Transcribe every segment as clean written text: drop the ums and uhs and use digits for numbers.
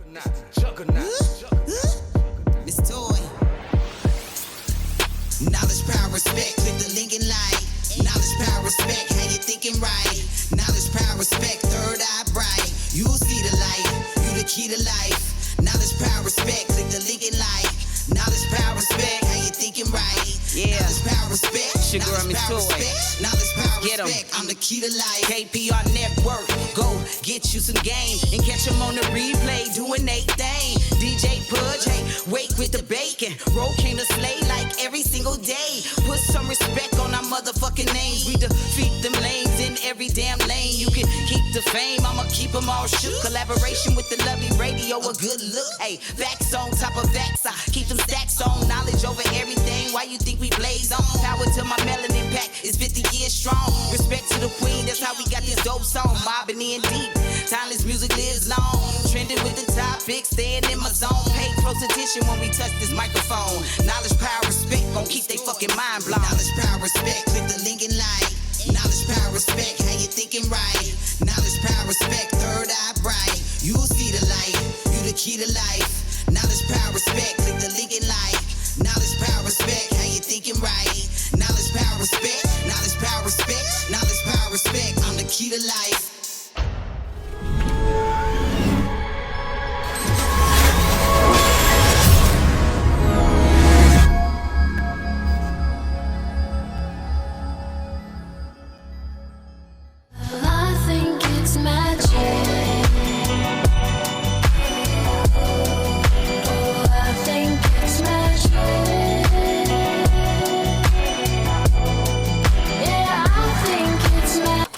Miss Toy. Knowledge, power, respect. Click the link and like. Knowledge, power, respect. How you thinking right? Knowledge, power, respect. Third eye bright. You'll see the light. You the key to life. Knowledge, power, respect. Click the link and like. Knowledge, power, respect. How you thinking right? Yeah. Knowledge, power, respect. Sugar on me Knowledge, power, toy. respect. Knowledge, power, Get 'em. respect. I'm the key to life. KPR Network, go get you some game and catch them on the replay doing they thing. DJ Pudge, hey, wake with the bacon. Roll came to slay like every single day. Put some respect on our motherfucking names. We defeat them lanes in every damn lane. You can keep the fame, I'ma keep them all shook. Collaboration with the lovely radio, a good look. Hey, facts on top of facts, I keep them stacks on. Knowledge over everything, why you think we blaze on? Power to my melanin pack, it's 50 years strong. Respect to the queen, that's how we got this dope song. Mobbing in deep, timeless music lives long. Trending with the topic, staying in my zone. Pay close attention when we touch this microphone. Knowledge, power, respect, gon' keep they fucking mind blown. Knowledge, power, respect. Click the link and like. Knowledge, power, respect. How you thinking right? Knowledge, power, respect. Third eye bright. You'll see the light. You the key to life. Knowledge, power, respect. Click the link and like. Knowledge, power, respect. How you thinking right? Knowledge, power, respect. Knowledge, power, respect. Knowledge, power, respect. I'm the key to life. I think it's magic. Oh, I think it's magic. Yeah, I think it's magic.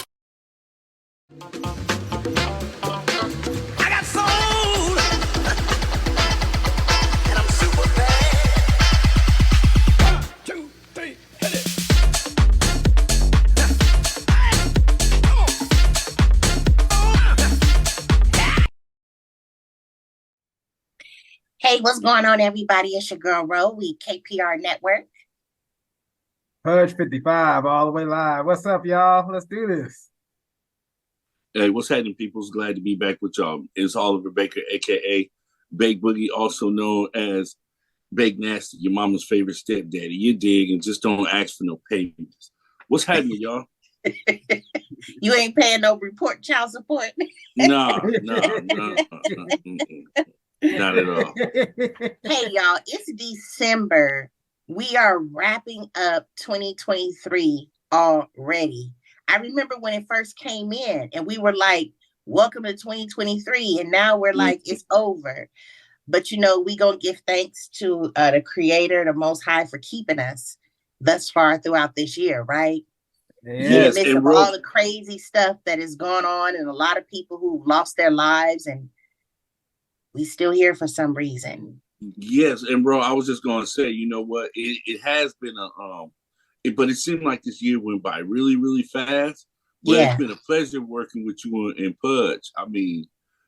I got soul, and I'm super bad. 1, 2, 3, hit it. Hey, what's going on, everybody? It's your girl, Ro. We KPR Network. Pudge 55 all the way live. What's up, y'all? Let's do this. Hey, what's happening, peoples? Glad to be back with y'all. It's Oliver Baker, a.k.a. Bake Boogie, also known as Bake Nasty, your mama's favorite stepdaddy. You dig, and just don't ask for no payments. What's happening, y'all? You ain't paying no child support. No. Not at all. Hey, y'all, it's December. We are wrapping up 2023 already. I remember when it first came in and we were like, welcome to 2023. And now we're like, it's over. But, you know, we going to give thanks to the Creator, the Most High, for keeping us thus far throughout this year, right? Yeah. In the Yes, midst and of Ro- all the crazy stuff that is going on and a lot of people who lost their lives, and we still here for some reason. Yes, and bro, I was just gonna say, you know what? It has been but it seemed like this year went by really, really fast. But Yeah. It's been a pleasure working with you and Pudge. I mean,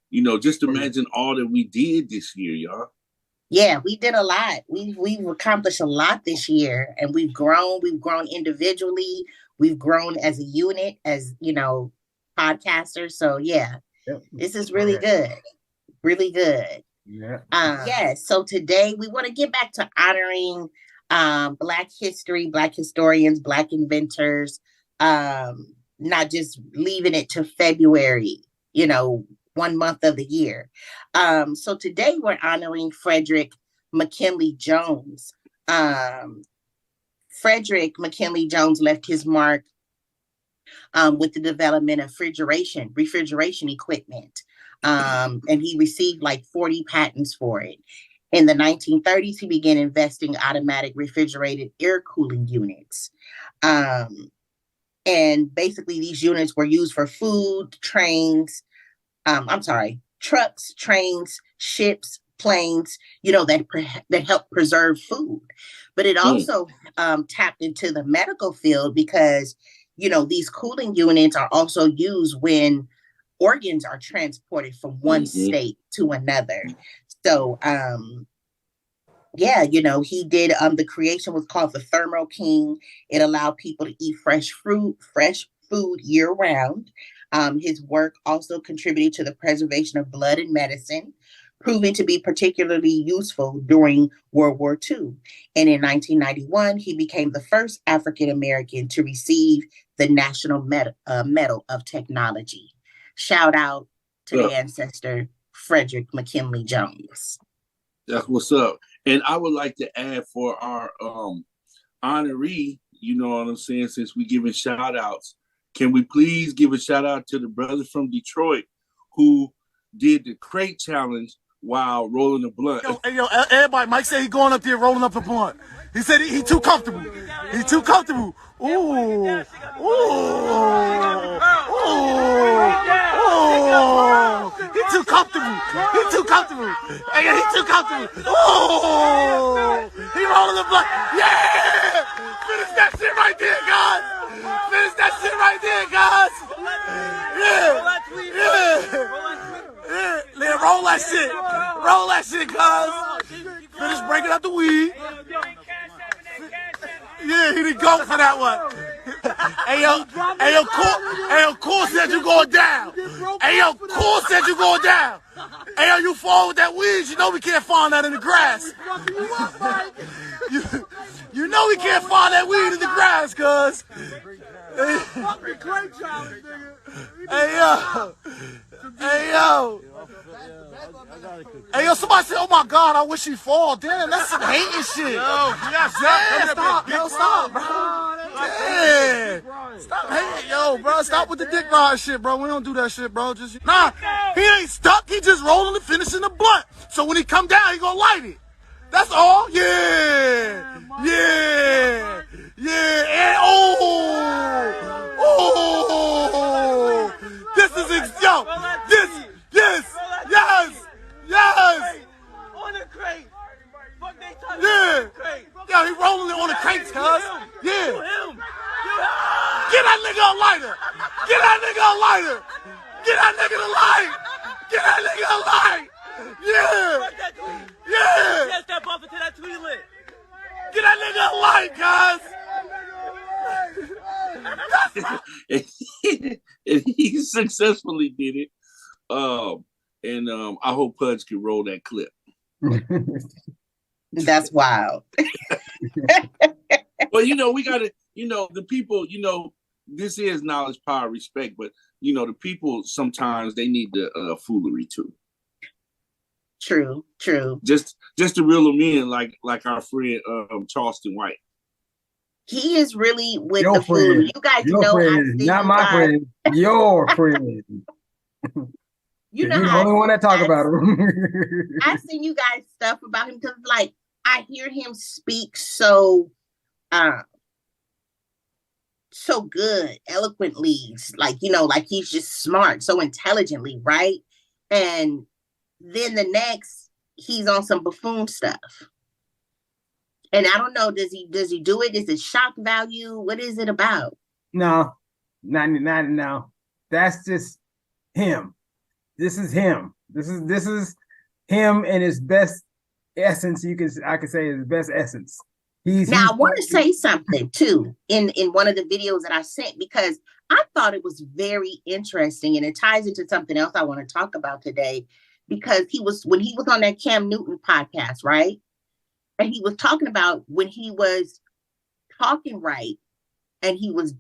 you know, just imagine all that we did this year, y'all. Yeah, we did a lot. We've accomplished a lot this year, and we've grown. We've grown individually. We've grown as a unit, as you know, podcasters. So yeah, Yep. this is really good. Really good. Yeah. Yes. So today we want to get back to honoring Black history, Black historians, Black inventors, not just leaving it to February, you know, 1 month of the year. So today we're honoring Frederick McKinley Jones. Frederick McKinley Jones left his mark with the development of refrigeration equipment. And he received like 40 patents for it. In the 1930s, he began investing automatic refrigerated air cooling units. And basically these units were used for food, trucks, trains, ships, planes, you know, that help preserve food. But it also tapped into the medical field because, you know, these cooling units are also used when organs are transported from one state to another. So, yeah, you know, he did, the creation was called the Thermo King. It allowed people to eat fresh food year round. His work also contributed to the preservation of blood and medicine, proving to be particularly useful during World War II. And in 1991, he became the first African American to receive the National Medal of Technology. Shout out to the ancestor, Frederick McKinley Jones. That's what's up. And I would like to add for our honoree, you know what I'm saying, since we giving shout outs, can we please give a shout out to the brother from Detroit who did the crate challenge while rolling the blunt? Yo, everybody, Mike said he going up there rolling up the blunt. He said he too comfortable. He too comfortable. Ooh. Ooh. Ooh. He too comfortable. He too comfortable. Hey, he too comfortable. Ooh. He rolling the blunt. Yeah! Finish that shit right there, guys. Finish that shit right there, guys. Yeah, roll that shit. Roll that shit, cuz. Finish breaking up the weed. Yeah, he didn't go for that one. Hey, yo, Cool said you going down. Hey, yo, Cool said you going down. Hey, yo, you fall with that weed, you know we can't find that in the grass. You know we can't find that weed in the grass, cuz. Hey, yo. Hey, yo. Hey, yo, somebody said, oh my God, I wish he fall. Damn, that's some hating shit. Yo, stop, yo, stop, bro. Yeah. Stop hating, yo, bro. Stop with the dick ride shit, bro. We don't do that shit, bro. Just, nah, he ain't stuck. He just rolling and finishing the blunt. So when he come down, he gonna light it. That's all. Yeah. Yeah. Yeah. And, oh. This is, yo, this, yes. On the crate. Yeah. Yo, he rolling it on the crates, cuz. Yeah. Get that nigga a lighter. Get that nigga a lighter. Get that nigga a light. Get that nigga a light. Yeah. Yeah. Yes, that bumper to that tweet lit. Get that nigga a light, guys. And he successfully did it. And I hope Pudge can roll that clip. That's wild. Well, you know, we got to, you know, the people, you know, this is knowledge, power, respect, but, you know, the people sometimes they need the foolery too. True. Just to reel them in, like our friend Charleston White. He is really with your the friend. food. You guys your know, friend, not my friend. Your friend. You know, you're the only one that talk about him. I've seen you guys stuff about him because, like, I hear him speak so good, eloquently, like, you know, like he's just smart, so intelligently, right? And then the next, he's on some buffoon stuff. And I don't know, does he do it? Is it shock value? What is it about? No. That's just him. This is him. This is him in his best essence. I could say his best essence. Now I want to say something too in one of the videos that I sent, because I thought it was very interesting, and it ties into something else I want to talk about today, because when he was on that Cam Newton podcast, right? And he was talking about when he was talking right and he was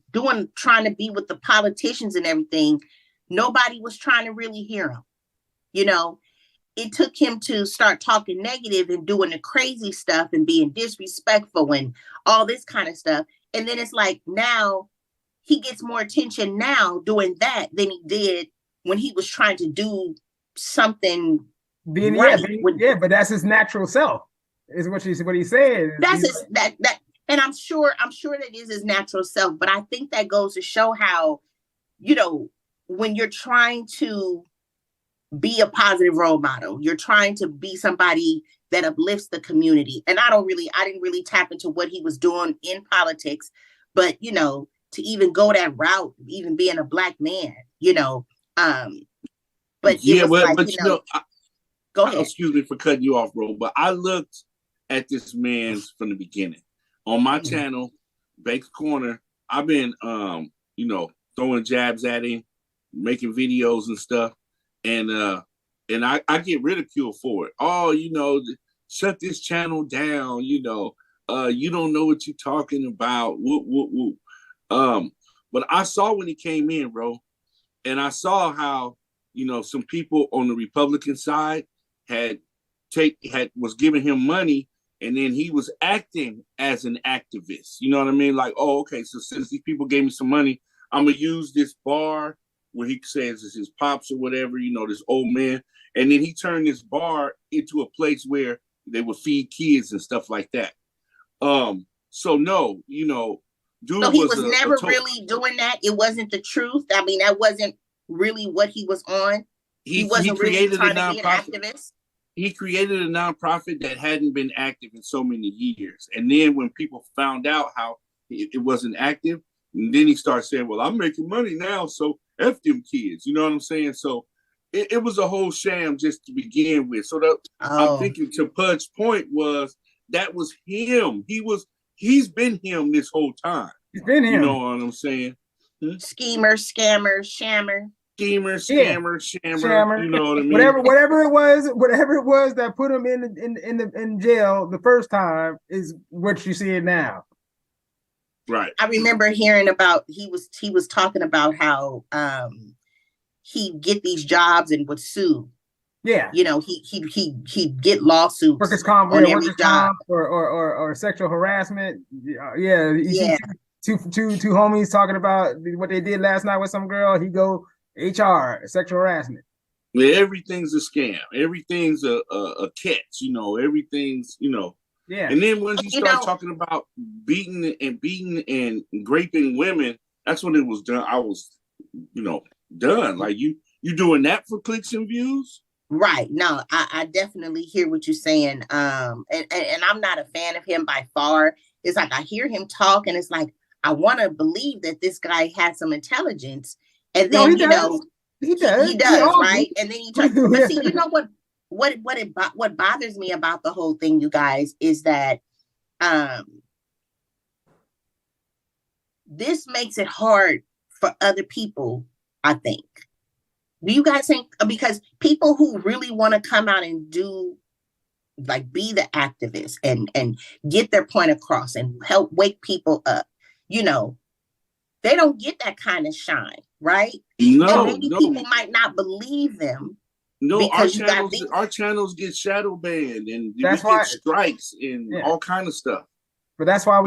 trying to be with the politicians and everything, nobody was trying to really hear him. You know, it took him to start talking negative and doing the crazy stuff and being disrespectful and all this kind of stuff. And then it's like, now he gets more attention now doing that than he did when he was trying to do something right. But that's his natural self, is what he said. And I'm sure that is his natural self. But I think that goes to show how, you know, when you're trying to be a positive role model, you're trying to be somebody that uplifts the community. And I didn't really tap into what he was doing in politics, but, you know, to even go that route, even being a Black man, you know, but yeah, but you know, go ahead. Excuse me for cutting you off, bro, but I looked at this man from the beginning on my channel, Baker's Corner. I've been, you know, throwing jabs at him, making videos and stuff. And and I get ridiculed for it. Oh, shut this channel down. You don't know what you're talking about. Whoop, whoop, whoop. But I saw when he came in, bro, and I saw how some people on the Republican side was giving him money, and then he was acting as an activist. You know what I mean? Like, oh, okay, so since these people gave me some money, I'm gonna use this bar where he says it's his pops or whatever, this old man. And then he turned this bar into a place where they would feed kids and stuff like that. So no, dude. So he was never really doing that. It wasn't the truth. I mean, that wasn't really what he was on. He wasn't really trying to be an activist. He created a nonprofit that hadn't been active in so many years. And then when people found out how it wasn't active, and then he started saying, well, I'm making money now, so F them kids. You know what I'm saying? So it was a whole sham just to begin with. So I'm thinking, to Pudge's point, that was him. He's been him this whole time. He's been him. You know what I'm saying? Schemer, scammer, shammer. Schemer, scammer, shammer. You know what I mean? Whatever it was that put him in jail the first time is what you see now. Right. I remember hearing about he was talking about how he'd get these jobs and would sue. Yeah. He'd get lawsuits. Workers' comp, on every job or sexual harassment. Yeah. You see two homies talking about what they did last night with some girl. He go HR, sexual harassment. Yeah, everything's a scam. Everything's a catch. Everything's Yeah. And then when he started talking about beating and raping women, that's when it was done. I was, done. Like you doing that for clicks and views? Right. No, I definitely hear what you're saying. And I'm not a fan of him by far. It's like I hear him talk, and it's like I want to believe that this guy had some intelligence. And then he does, right? And then he talks. But see, you know what bothers me about the whole thing, you guys, is that this makes it hard for other people, I think. Do you guys think? Because people who really want to come out and do, like, be the activists and get their point across and help wake people up, they don't get that kind of shine, right? No, and people might not believe them. No, our channels get shadow banned, and we get strikes and all kind of stuff. But that's why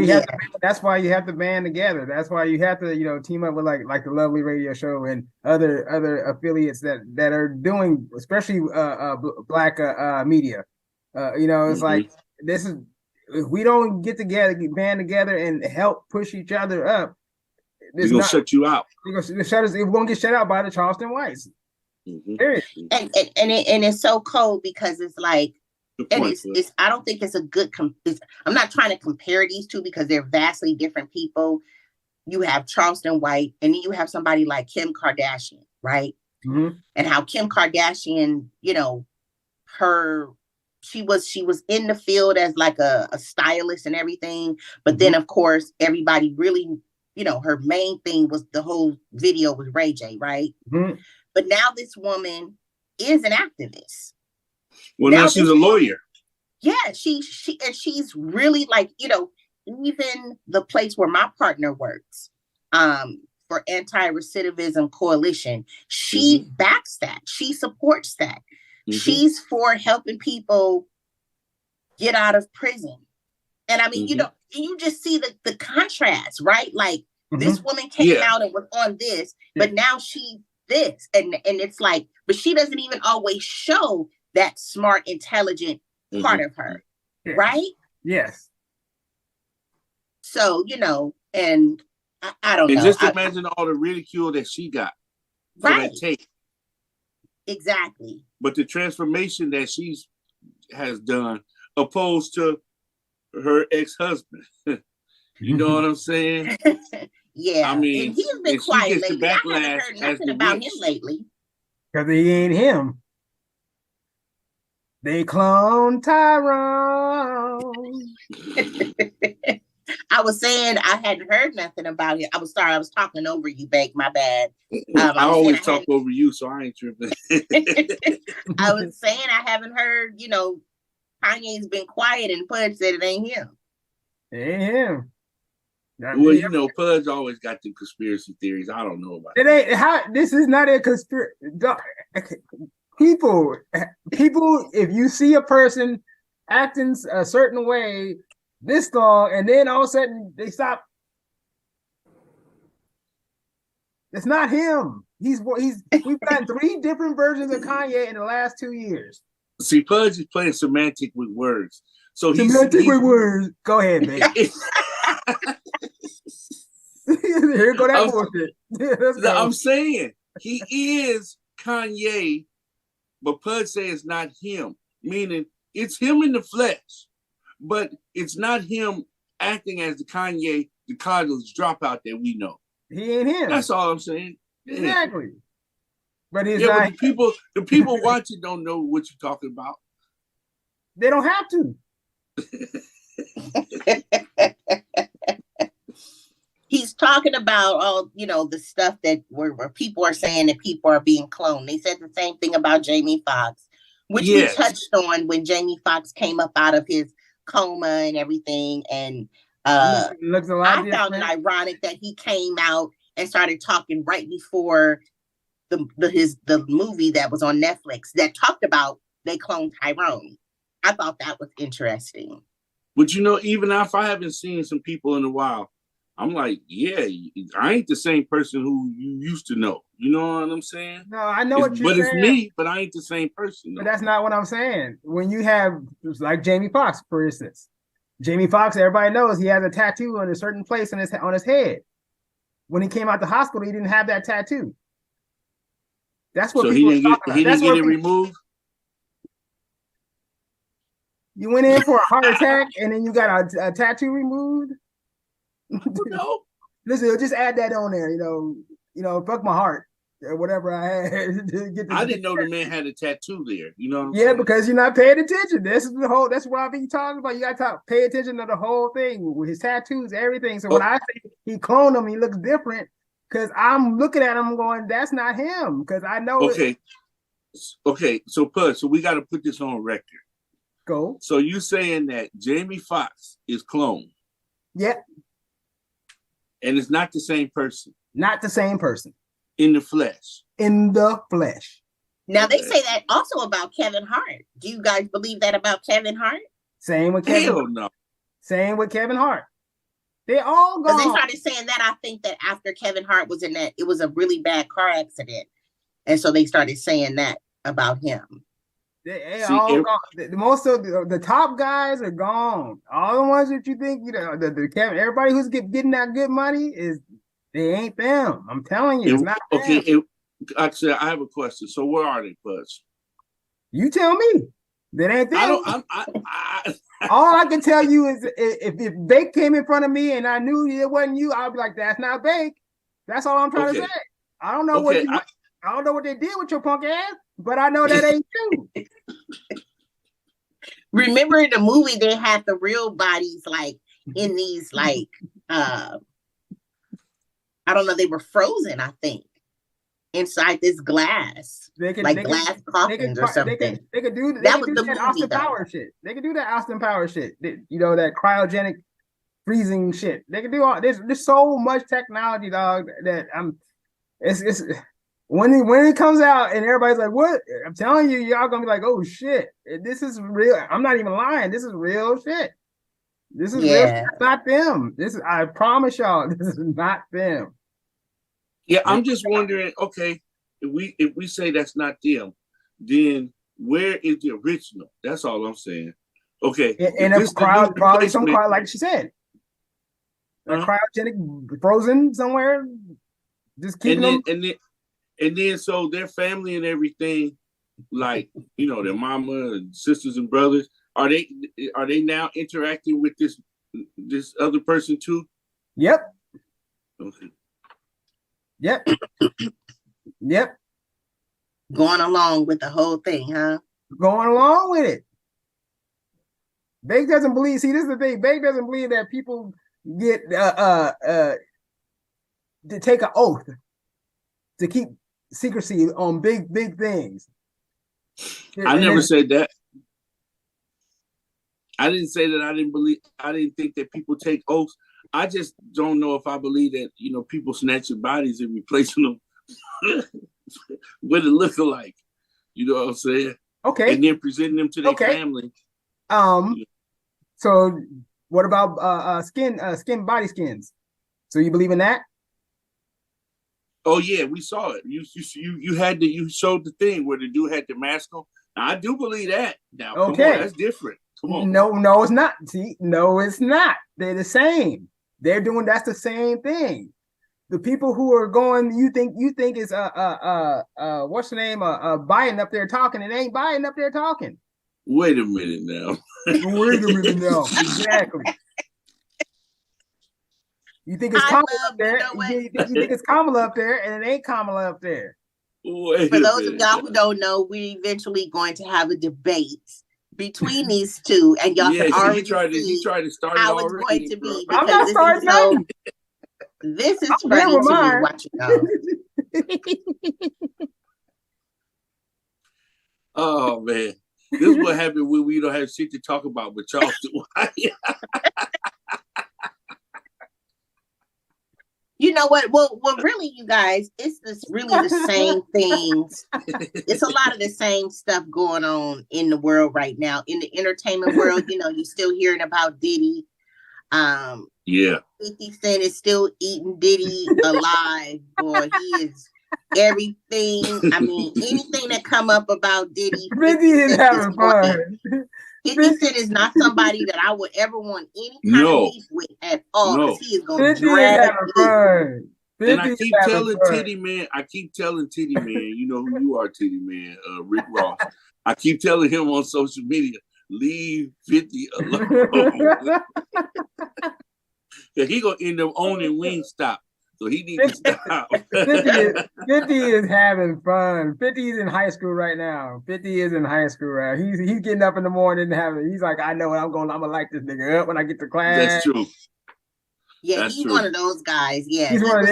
that's why you have to band together. That's why you have to, team up with like the Lovely Radio Show and other affiliates that are doing, especially black media. It's like this is, if we don't get band together and help push each other up, it's gonna shut you out. We're gonna get shut out by the Charleston Whites. Mm-hmm. And it's so cold because it's like, and it's I don't think it's a good. I'm not trying to compare these two because they're vastly different people. You have Charleston White, and then you have somebody like Kim Kardashian, right? Mm-hmm. And how Kim Kardashian, she was in the field as like a stylist and everything, but then of course everybody really, her main thing was the whole video with Ray J, right? Mm-hmm. But now this woman is an activist. Well, now she's a lawyer. Yeah, she's really like, even the place where my partner works, for Anti-Recidivism Coalition, she backs that. She supports that. Mm-hmm. She's for helping people get out of prison. And I mean, you just see the contrast, right? Like this woman came out and was on this, but now she this. And it's like, but she doesn't even always show that smart, intelligent part of her, right? Yes. So, and I don't know. And just imagine all the ridicule that she got for that tape. Exactly. But the transformation that she has done, opposed to her ex-husband. You know what I'm saying? Yeah. I mean, and he's been quiet lately. I haven't heard nothing about him lately. Because he ain't him. They clone Tyrone. I was saying I hadn't heard nothing about it. I was sorry, I was talking over you, Bake. My bad. I always talk over you, so I ain't tripping. I was saying I haven't heard, Kanye's been quiet and Pudge said it ain't him. It ain't him. Well, Pudge always got the conspiracy theories. I don't know about it. Ain't how this is not a conspiracy. People, if you see a person acting a certain way this long, and then all of a sudden they stop. It's not him. We've gotten 3 different versions of Kanye in the last 2 years. See, Pudge is playing semantic with words. So semantic with words. Go ahead, baby. Here go that bullshit. I'm saying he is Kanye, but Pudge say it's not him. Meaning it's him in the flesh, but it's not him acting as the Kanye, the college dropout that we know. He ain't him. That's all I'm saying. Exactly. But he's not. But the people watching don't know what you're talking about. They don't have to. He's talking about all, the stuff that where people are saying that people are being cloned. They said the same thing about Jamie Foxx, which we touched on when Jamie Foxx came up out of his coma and everything. And I found it ironic that he came out and started talking right before the movie that was on Netflix that talked about they cloned Tyrone. I thought that was interesting. But even if I haven't seen some people in a while, I'm like, yeah, I ain't the same person who you used to know. You know what I'm saying? No, I know what you're saying. But it's me, but I ain't the same person. But that's not what I'm saying. When you have, like Jamie Foxx, for instance. Jamie Foxx, everybody knows he has a tattoo on a certain place on his head. When he came out the hospital, he didn't have that tattoo. That's what people are talking about. He didn't get it removed? You went in for a heart attack and then you got a tattoo removed? No. Listen, just add that on there, fuck my heart or whatever I had. I didn't know the man had a tattoo there. You know what I'm saying? Yeah, because you're not paying attention. That's what I've been talking about. You gotta pay attention to the whole thing with his tattoos, everything. So when I say he cloned him, he looks different because I'm looking at him going, that's not him. Because I know Okay, so Pudge, so we gotta put this on record. Go. So you saying that Jamie Foxx is cloned? Yeah. And it's not the same person. Not the same person. In the flesh. In the flesh. Now they say that also about Kevin Hart. Do you guys believe that about Kevin Hart? Same with Kevin. Hell no. Same with Kevin Hart. They all gone. They started saying that. I think that after Kevin Hart was in that, it was a really bad car accident, and so they started saying that about him. They all gone. Most of the top guys are gone. All the ones that you think, the Kevin, everybody who's getting that good money they ain't them. I'm telling you, it's not them. Actually, I have a question. So where are they, Pudge? You tell me. That ain't them. All I can tell you is if Bake came in front of me and I knew it wasn't you, I'd be like, that's not Bake. That's all I'm trying to say. I don't know I don't know what they did with your punk ass, but I know that ain't you. Remember in the movie they had the real bodies like in these I don't know, they were frozen, I think, inside this glass. Glass coffins or something. They could do that Austin Powers shit. They could do that Austin Powers shit. That cryogenic freezing shit. They can do all there's so much technology, dog, that it's when it comes out and everybody's like, what? I'm telling you, y'all gonna be like, oh shit, this is real. I'm not even lying. This is real shit. This is real. It's not them. I promise y'all, this is not them. Yeah, I'm just wondering, okay, if we say that's not them, then where is the original? That's all I'm saying. Okay. And if probably some cryo, like she said. A cryogenic frozen somewhere. Just keeping them. And then so their family and everything, like, their mama and sisters and brothers, are they now interacting with this other person too? Yep. Okay. Yep. Yep. Going along with the whole thing, huh? Going along with it. Bake doesn't believe. See, this is the thing. Bake doesn't believe that people get to take an oath to keep secrecy on big things. I never said that. I didn't say that I didn't think that people take oaths. I just don't know if I believe that, people snatch your bodies and replacing them with a lookalike. You know what I'm saying? Okay. And then presenting them to their family. So what about body skins? So you believe in that? Oh yeah, we saw it. You showed the thing where the dude had the mask on. Now, I do believe that. Now, come on, that's different. Come on. No, it's not. See, no, it's not. They're the same. That's the same thing. The people who are going, you think is what's the name? Biden up there talking. It ain't Biden up there talking. Wait a minute now. Exactly. You think it's Kamala up there? You think it's Kamala up there, and it ain't Kamala up there. For those of y'all who don't know, we're eventually going to have a debate between these two, and y'all can already see to start how it's going to be. I'm not starting nothing. This is funny to me watching y'all. Oh man, this is what happened when we don't have shit to talk about, but y'all do. You know what? Well, really, you guys, it's really the same things. It's a lot of the same stuff going on in the world right now. In the entertainment world, you're still hearing about Diddy. 50 Cent is still eating Diddy alive. Boy, he is everything. I mean, anything that come up about Diddy, 50 is having fun. 50 Cent is not somebody that I would ever want any kind of beef with at all, because he is going to drag me. And I keep telling Titty Man, you know who you are, Titty Man, Rick Ross. I keep telling him on social media, leave 50 alone. He gonna end up owning Wingstop. So he needs to stop. 50 is having fun. 50 is in high school right now. 50 is in high school right now. He's getting up in the morning and he's like, I know what I'm gonna light this nigga up when I get to class. That's true. Yeah, he's one of those guys. Yeah. He's one of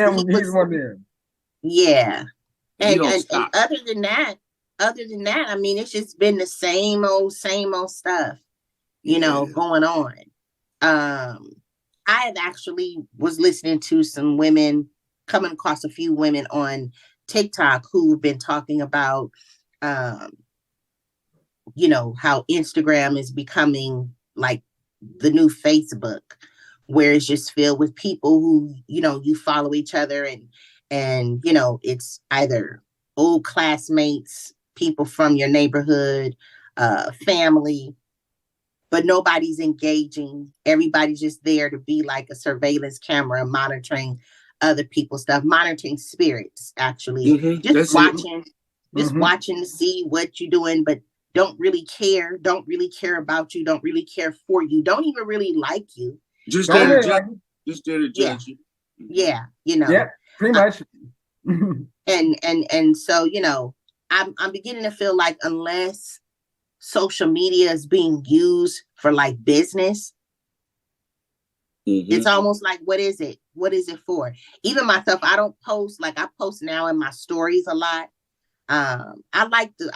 them. Yeah. And other than that, I mean, it's just been the same old stuff, going on. I had actually was listening to some women, coming across a few women on TikTok who've been talking about, how Instagram is becoming like the new Facebook, where it's just filled with people who, you follow each other and it's either old classmates, people from your neighborhood, family, but nobody's engaging. Everybody's just there to be like a surveillance camera monitoring other people's stuff, monitoring spirits, actually. Mm-hmm. Just watching to see what you're doing, but don't really care about you, don't really care for you, don't even really like you. Just there to judge you. Yeah, Yeah, pretty much. and so, I'm beginning to feel like unless social media is being used for like business, it's almost like, what is it for? Even myself, I don't post, like I post now in my stories a lot. I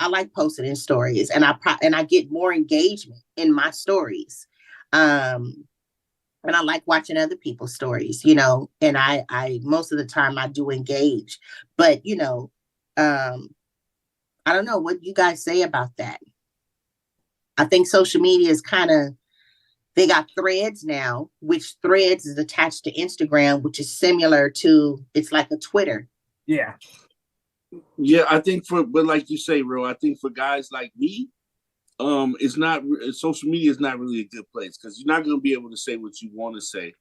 like posting in stories, and I get more engagement in my stories. And I like watching other people's stories, and I most of the time I do engage, but I don't know what you guys say about that. I think social media is they got Threads now, which Threads is attached to Instagram, which is similar to, it's like a Twitter. Yeah. Yeah, I think but like you say, Ro, I think for guys like me, social media is not really a good place, because you're not going to be able to say what you want to say.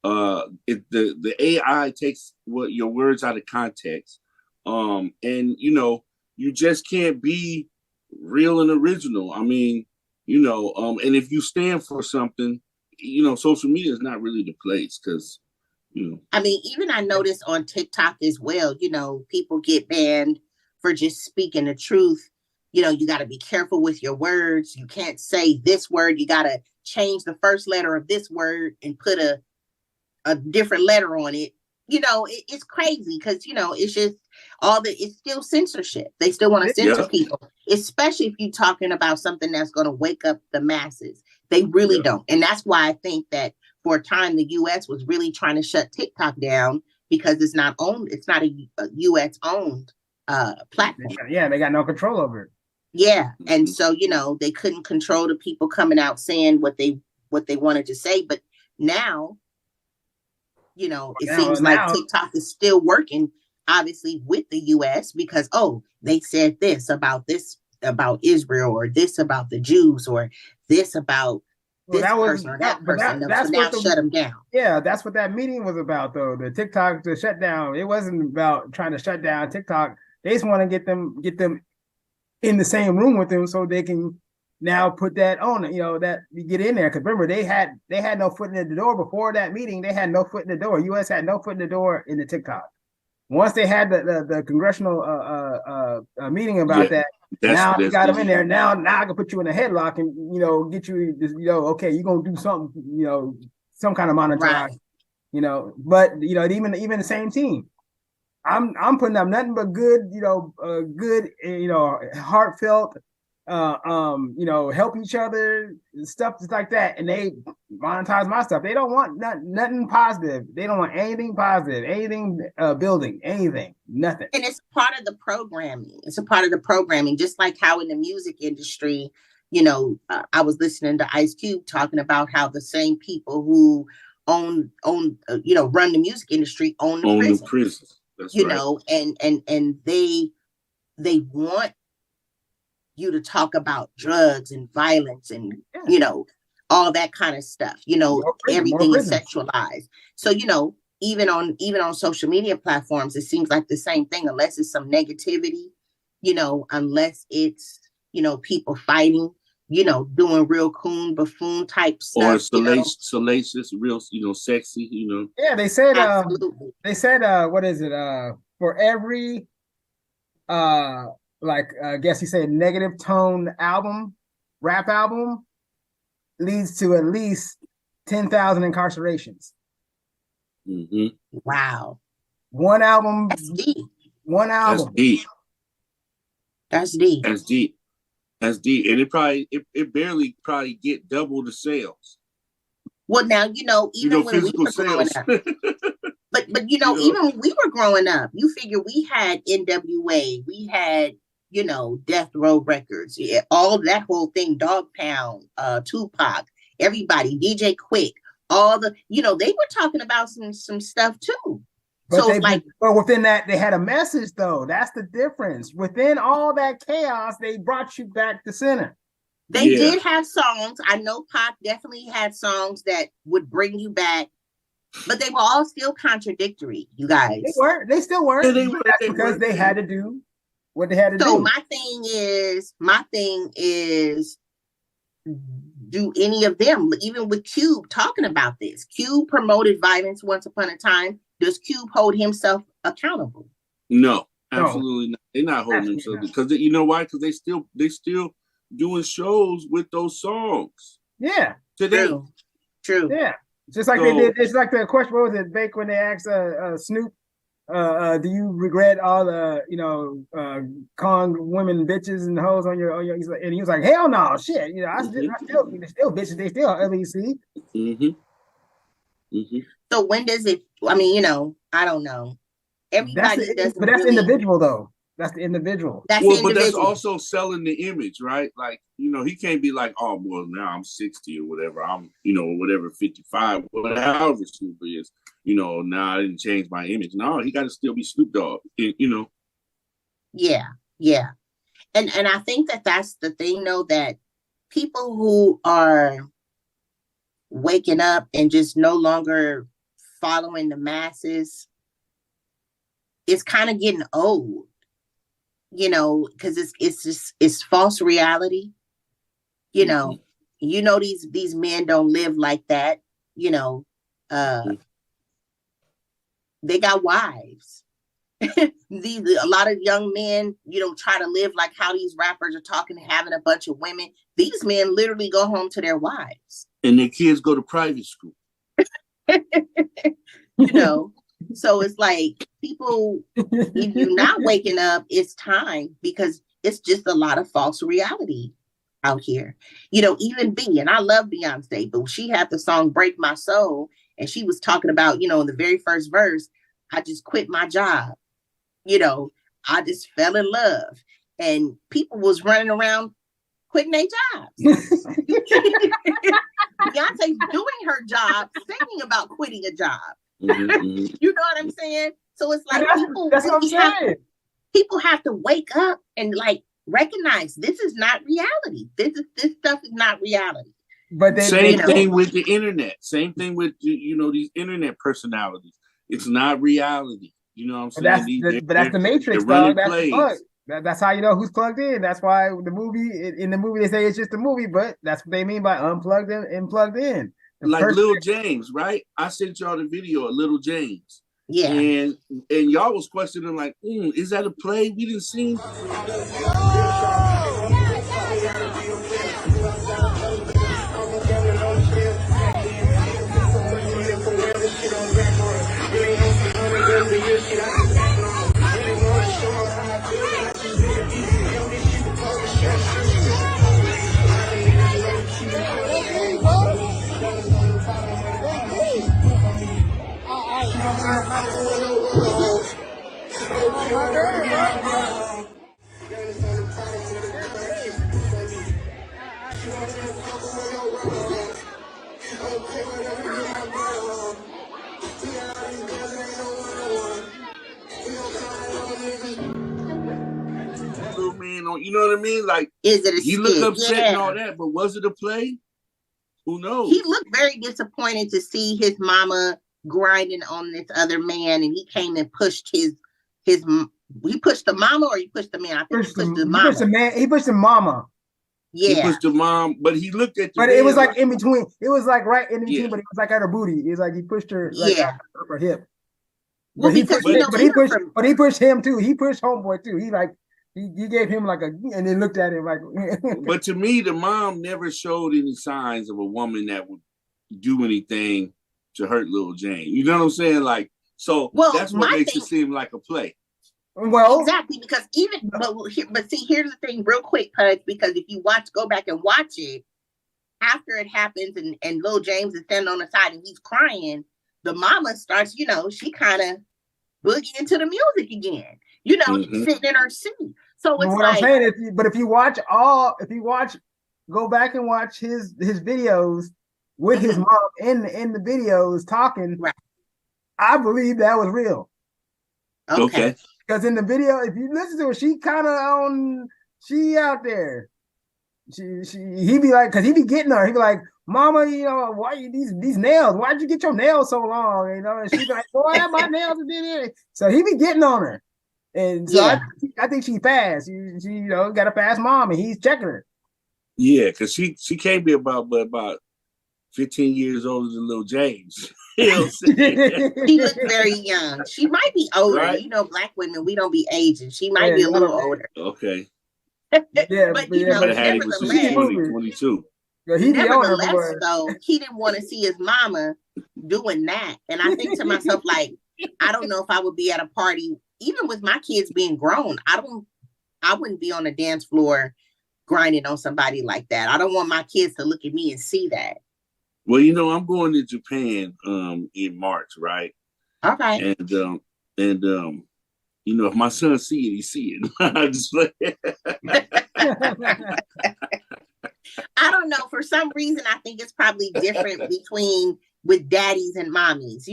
The AI takes your words out of context. And you just can't be real and original. I mean, and if you stand for something, social media is not really the place, because, I mean, even I noticed on TikTok as well, people get banned for just speaking the truth. You got to be careful with your words. You can't say this word. You got to change the first letter of this word and put a a different letter on it. It's crazy because it's just it's still censorship. They still want to censor people, especially if you're talking about something that's going to wake up the masses. They really don't. And that's why I think that for a time the US was really trying to shut TikTok down because it's not a US owned platform. Yeah, they got no control over it. Yeah. And so, they couldn't control the people coming out saying what they wanted to say. But now, it seems like TikTok is still working, obviously, with the US because, they said this about Israel, or this about the Jews, or this about this person or that person. So now shut them down. Yeah, that's what that meeting was about, though. The TikTok, the shutdown. It wasn't about trying to shut down TikTok. They just want to get them in the same room with them so they can now put that on, that you get in there. Because remember, they had no foot in the door before that meeting. They had no foot in the door. US had no foot in the door in the TikTok. Once they had the congressional meeting about that, now you got them in there. Now I can put you in a headlock and get you okay, you're gonna do something, some kind of monetary, But even the same team, I'm putting up nothing but good, heartfelt, help each other, stuff like that, and they monetize my stuff. They don't want nothing positive. They don't want anything positive, anything building, anything, nothing. And it's part of the programming. It's a part of the programming, just like how in the music industry, I was listening to Ice Cube talking about how the same people who run the music industry own the prisons. That's right. And they want you to talk about drugs and violence and all that kind of stuff. Everything is sexualized. So even on social media platforms, it seems like the same thing, unless it's some negativity, unless it's people fighting, doing real buffoon type stuff, or salacious, real sexy, Yeah, they said what is it, for every I guess you say negative tone rap album leads to at least 10,000 incarcerations. Mm-hmm. Wow. One album. That's deep. One album. That's deep. And it barely probably get double the sales. Well, now, even when we were growing up, but even when we were growing up, you figure we had NWA, we had, Death Row Records, all that whole thing, Dog Pound, Tupac, everybody, DJ Quick, all the, they were talking about some stuff too. But within that, they had a message though. That's the difference. Within all that chaos, they brought you back to center. They did have songs. I know Pac definitely had songs that would bring you back, but they were all still contradictory, you guys. They still were. Because they had to do what they had to do. So my thing is, do any of them, even with Cube talking about this? Cube promoted violence once upon a time. Does Cube hold himself accountable? No, absolutely not. They're not holding themselves because you know why? Because they still doing shows with those songs. Yeah. Today. True. Yeah. Just like they did. It's like the question. What was it, Bake, when they asked Snoop, do you regret all the con women, bitches, and hoes on your? And he was like, hell no, shit. I still bitches. They still LEC. Mm-hmm. Mm-hmm. So when does it? I mean, I don't know. Everybody doesn't. But that's really, individual, though. That's the individual. But that's also selling the image, right? Like, he can't be like, oh, well, now I'm 60 or whatever. I'm, whatever, 55, whatever Snoop is. Now I didn't change my image. No, he got to still be Snoop Dogg. Yeah. And I think that's the thing, though, that people who are waking up and just no longer following the masses, it's kind of getting old, because it's false reality. These men don't live like that. They got wives. A lot of young men, try to live like how these rappers are talking, having a bunch of women. These men literally go home to their wives. And their kids go to private school. You know, so it's like people, if you're not waking up, it's time, because it's just a lot of false reality out here. You know, even B, and I love Beyonce, but she had the song Break My Soul, and she was talking about, you know, in the very first verse, I just quit my job. You know, I just fell in love. And people was running around quitting their jobs. Beyonce's doing her job, singing about quitting a job. Mm-hmm. You know what I'm saying? So it's like that's what I'm saying. People have to wake up and like recognize this is not reality. This stuff is not reality. But same thing with the internet. Same thing with these internet personalities. It's not reality. You know what I'm saying? But that's the Matrix, dog. That's the plug. That's how you know who's plugged in. That's why in the movie they say it's just a movie, but that's what they mean by unplugged and plugged in. Like Lil James, right? I sent y'all the video of Lil James. Yeah. And y'all was questioning like, is that a play? We didn't see. You know what I mean? Like, is it a he looked upset and all that, but was it a play? Who knows? He looked very disappointed to see his mama grinding on this other man, and he came and pushed he pushed the mama, or he pushed the man? I think he pushed the mama. He pushed the mama. Yeah. He pushed the mom, but he looked at the But man, it was like in between. It was like right in between, Yeah. but it was like at her booty. It was like he pushed her her hip. Well, But he pushed him too. He pushed homeboy too. He gave him like and then looked at him like. But to me, the mom never showed any signs of a woman that would do anything to hurt Lil Jane. You know what I'm saying? Like, so that's what makes it seem like a play. Well, exactly, because but see, here's the thing, real quick, Pudge, because if you go back and watch it, after it happens and Lil James is standing on the side and he's crying, the mama starts, she kind of boogie into the music again. Sitting in her seat. So it's what I'm saying, if you watch, go back and watch his videos with his mom in the videos talking. Right. I believe that was real. Okay. Because in the video, if you listen to her, she out there. He be like, because he be getting her. He be like, Mama, why you these nails? Why'd you get your nails so long? And she be like, boy, my nails have been in. So he be getting on her. And so I think she passed. She got a fast mom, and he's checking her. Yeah, because she can't be about 15 years older than Lil James. He looks very young. She might be older. Right? Black women, we don't be aging. She might be a little older. Okay. But it had him since 22. Nevertheless, though, he didn't want to see his mama doing that. And I think to myself, like, I don't know if I would be at a party, even with my kids being grown. I wouldn't be on a dance floor grinding on somebody like that. I don't want my kids to look at me and see that. Well, I'm going to Japan in March, right? Okay. And if my son see it, he see it. I don't know. For some reason, I think it's probably different with daddies and mommies.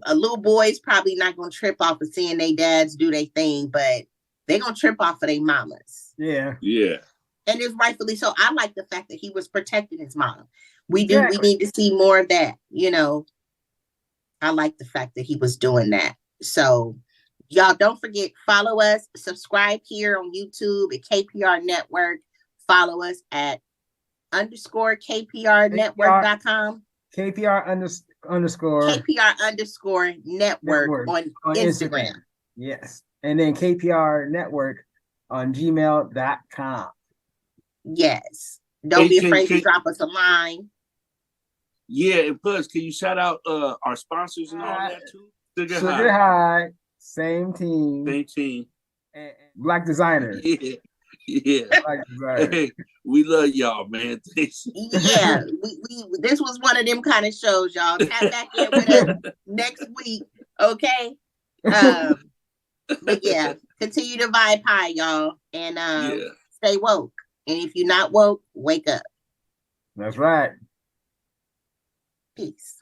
A little boy's probably not going to trip off of seeing their dads do their thing, but they're going to trip off of their mamas. Yeah. Yeah. And it's rightfully so. I like the fact that he was protecting his mom. We need to see more of that. I like the fact that he was doing that. So y'all don't forget, follow us, subscribe here on YouTube at KPR Network. Follow us at _KPRnetwork.com. KPR _network on Instagram. Yes. And then KPR Network on gmail.com. Yes. Don't be afraid to drop us a line. Yeah, and plus, can you shout out our sponsors and all that too? Sugar High, same team. Same team. And Black Designers. Yeah. Yeah. Black Designers. Hey, we love y'all, man. Thanks. Yeah, we this was one of them kind of shows, y'all. Tap back in with us next week, okay? But yeah, continue to vibe high, y'all, and stay woke. And if you're not woke, wake up. That's right. Peace.